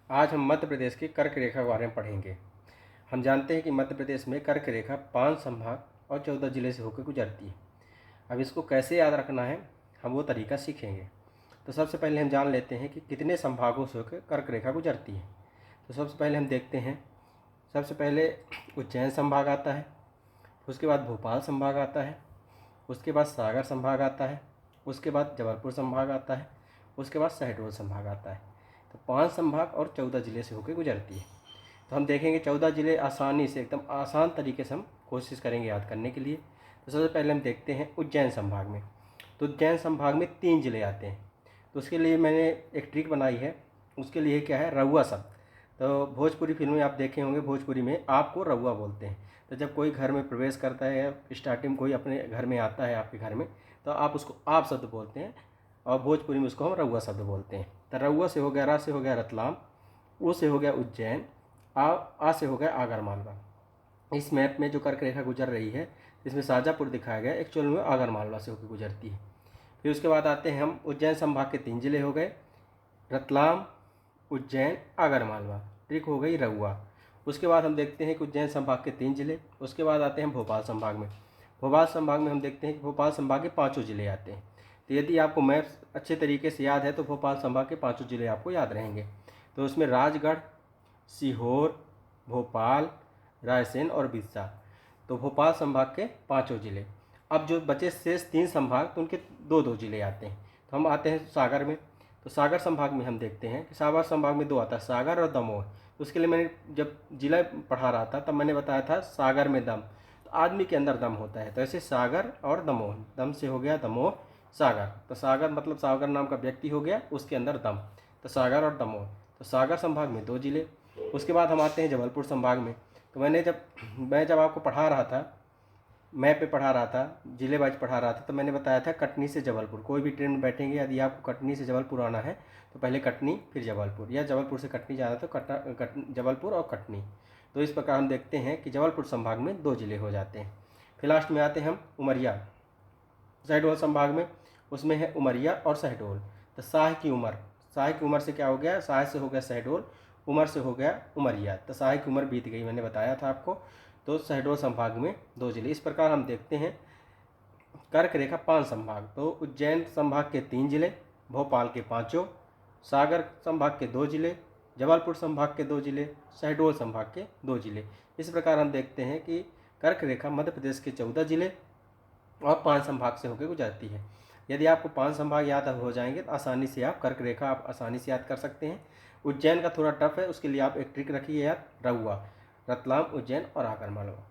आज हम मध्य प्रदेश की कर्क रेखा के बारे में पढ़ेंगे। हम जानते हैं कि मध्य प्रदेश में कर्क रेखा 5 संभाग और 14 जिले से होकर गुजरती है। अब इसको कैसे याद रखना है, हम वो तरीका सीखेंगे। तो सबसे पहले हम जान लेते हैं कि कितने संभागों से होकर कर्क रेखा गुजरती है। तो सबसे पहले हम देखते हैं, सबसे पहले उज्जैन संभाग आता है, उसके बाद भोपाल संभाग आता है, उसके बाद सागर संभाग आता है, उसके बाद जबलपुर संभाग आता है, उसके बाद शहडोल संभाग आता है। तो 5 संभाग और 14 जिले से होकर गुजरती है। तो हम देखेंगे 14 जिले आसानी से, एकदम आसान तरीके से हम कोशिश करेंगे याद करने के लिए। तो सबसे पहले हम देखते हैं उज्जैन संभाग में। तो उज्जैन संभाग में 3 जिले आते हैं। तो उसके लिए मैंने एक ट्रिक बनाई है। उसके लिए क्या है, रउआ शब्द। तो भोजपुरी फिल्में आप देखे होंगे, भोजपुरी में आपको रउआ बोलते हैं। तो जब कोई घर में प्रवेश करता है या स्टार्टिंग कोई अपने घर में आता है आपके घर में, तो आप उसको आप शब्द बोलते हैं और भोजपुरी में उसको हम रउआ शब्द बोलते हैं। तो रउआ से हो गया, रा से हो गया रतलाम, उ से हो गया उज्जैन, आ से हो गया आगरमालवा। इस मैप में जो कर्क रेखा गुजर रही है, इसमें शाजापुर दिखाया गया, एक्चुअल में आगरमालवा से होकर गुजरती है। फिर उसके बाद आते हैं हम उज्जैन संभाग के 3 जिले हो गए, रतलाम, उज्जैन, आगरमालवा। ट्रिक हो गई रउआ। उसके बाद हम देखते हैं कि उज्जैन संभाग के 3 जिले। उसके बाद आते हैं भोपाल संभाग में। भोपाल संभाग में हम देखते हैं कि भोपाल संभाग के 5 जिले आते हैं। तो यदि आपको मैप अच्छे तरीके से याद है तो भोपाल संभाग के 5 जिले आपको याद रहेंगे। तो उसमें राजगढ़, सीहोर, भोपाल, रायसेन और बिरसा। तो भोपाल संभाग के 5 जिले। अब जो बचे शेष 3 संभाग, तो उनके 2-2 जिले आते हैं। तो हम आते हैं सागर में। तो सागर संभाग में हम देखते हैं कि सागर संभाग में 2 आता है, सागर और दमोह। तो उसके लिए मैंने जब जिला पढ़ा रहा था तब मैंने बताया था सागर में दम, तो आदमी के अंदर दम होता है। तो ऐसे सागर और दमोह, दम से हो गया दमोह, सागर। तो सागर मतलब सागर नाम का व्यक्ति हो गया, उसके अंदर दम। तो सागर और दमोह। तो सागर संभाग में 2 जिले। उसके बाद हम आते हैं जबलपुर संभाग में। तो मैं जब आपको पढ़ा रहा था, मैप पे पढ़ा रहा था, जिले वाइज पढ़ा रहा था, तो मैंने बताया था कटनी से जबलपुर। कोई भी ट्रेन में बैठेंगे, यदि आपको कटनी से जबलपुर आना है तो पहले कटनी फिर जबलपुर, या जबलपुर से कटनी जाना तो जबलपुर और कटनी। तो इस प्रकार हम देखते हैं कि जबलपुर संभाग में 2 जिले हो जाते हैं। फिर लास्ट में आते हैं हम उमरिया शहडोल संभाग में। उसमें है उमरिया और शहडोल। तो शाह की उमर से क्या हो गया, शाह से हो गया शहडोल, उमर से हो गया उमरिया। तो शाह की उमर बीत गई, मैंने बताया था आपको। तो शहडोल संभाग में 2 जिले। इस प्रकार हम देखते हैं कर्क रेखा 5 संभाग। तो उज्जैन संभाग के 3 जिले, भोपाल के 5, सागर संभाग के 2 जिले, जबलपुर संभाग के 2 जिले, शहडोल संभाग के 2 जिले। इस प्रकार हम देखते हैं कि कर्क रेखा मध्य प्रदेश के 14 जिले और 5 संभाग से होकर गुजरती है। यदि आपको 5 संभाग याद हो जाएंगे तो आसानी से आप कर्क रेखा आप आसानी से याद कर सकते हैं। उज्जैन का थोड़ा टफ है, उसके लिए आप एक ट्रिक रखिए याद, रउआ, रतलाम, उज्जैन और आगरमालवा।